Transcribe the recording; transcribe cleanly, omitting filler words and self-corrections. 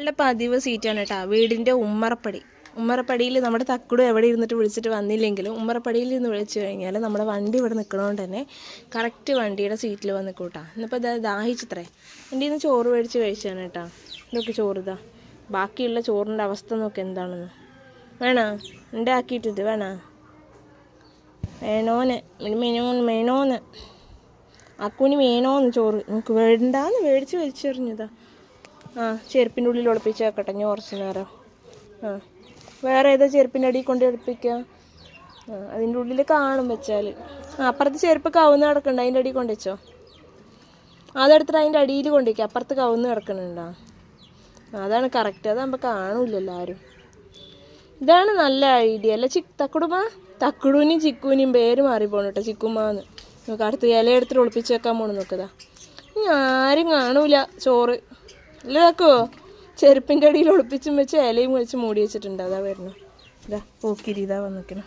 നല്ല പതിവ് സീറ്റാണ് കേട്ടോ, വീടിൻ്റെ ഉമ്മറപ്പടിയിൽ നമ്മുടെ തക്കുടു എവിടെ ഇരുന്നിട്ട് വിളിച്ചിട്ട് വന്നില്ലെങ്കിലും ഉമ്മറപ്പടിയിൽ നിന്ന് വിളിച്ചു കഴിഞ്ഞാൽ നമ്മുടെ വണ്ടി ഇവിടെ നിൽക്കണോണ്ട് തന്നെ കറക്റ്റ് വണ്ടിയുടെ സീറ്റിൽ വന്ന് നിൽക്കും കേട്ടോ. ഇന്നിപ്പോൾ ഇതാ ദാഹിച്ചിത്രേ, എൻ്റെ നിന്ന് ചോറ് മേടിച്ച് കഴിച്ചാണ് കേട്ടോ. ഇതൊക്കെ ചോറ് ഇതാ, ബാക്കിയുള്ള ചോറിൻ്റെ അവസ്ഥ നോക്ക് എന്താണെന്ന്. വേണോ എൻ്റെ ആക്കിയിട്ടിത് വേണോ? വേണോന്ന് അക്കുനി വേണോന്ന് ചോറ് നമുക്ക് വേണ്ടാന്ന് മേടിച്ച് വലിച്ചെറിഞ്ഞതാ. ചെരുപ്പിൻ്റെ ഉള്ളിൽ ഒളിപ്പിച്ച് വെക്കട്ടെ ഞാൻ കുറച്ച് നേരം. വേറെ ഏതാ ചെരുപ്പിൻ്റെ അടിയിൽ കൊണ്ട് ഒളിപ്പിക്കുക? അതിൻ്റെ ഉള്ളിൽ കാണും വെച്ചാൽ. അപ്പുറത്ത് ചെരുപ്പ് കവുന്ന് കിടക്കണ്ട, അതിൻ്റെ അടിയിൽ കൊണ്ട് വെച്ചോ. അതെടുത്തിട്ട് അതിൻ്റെ അടിയിൽ കൊണ്ടുവയ്ക്കുക, അപ്പുറത്ത് കവുന്ന് കിടക്കണുണ്ടോ? അതാണ് കറക്റ്റ്, അതാകുമ്പോൾ കാണൂല്ലല്ലോ ആരും. ഇതാണ് നല്ല ഐഡിയ അല്ല തക്കുടൂനെയും ചിക്കൂനെയും പേര് മാറിപ്പോണു കേട്ടോ, ചിക്കുമാന്ന്. നമുക്ക് അടുത്ത് ഇല എടുത്തിട്ട് ഒളിപ്പിച്ച് വെക്കാൻ പോണു നോക്കതാ. ഇനി ആരും കാണൂല ചോറ് അല്ല താക്കോ. ചെരുപ്പിൻ്റെ അടിയിൽ ഒളിപ്പിച്ചും വെച്ച് ഇലയും വെച്ച് മൂടി വെച്ചിട്ടുണ്ട്. അതാ വരുന്നു, ഇതാ പോക്കിരി ഇതാ വന്നിക്കണം.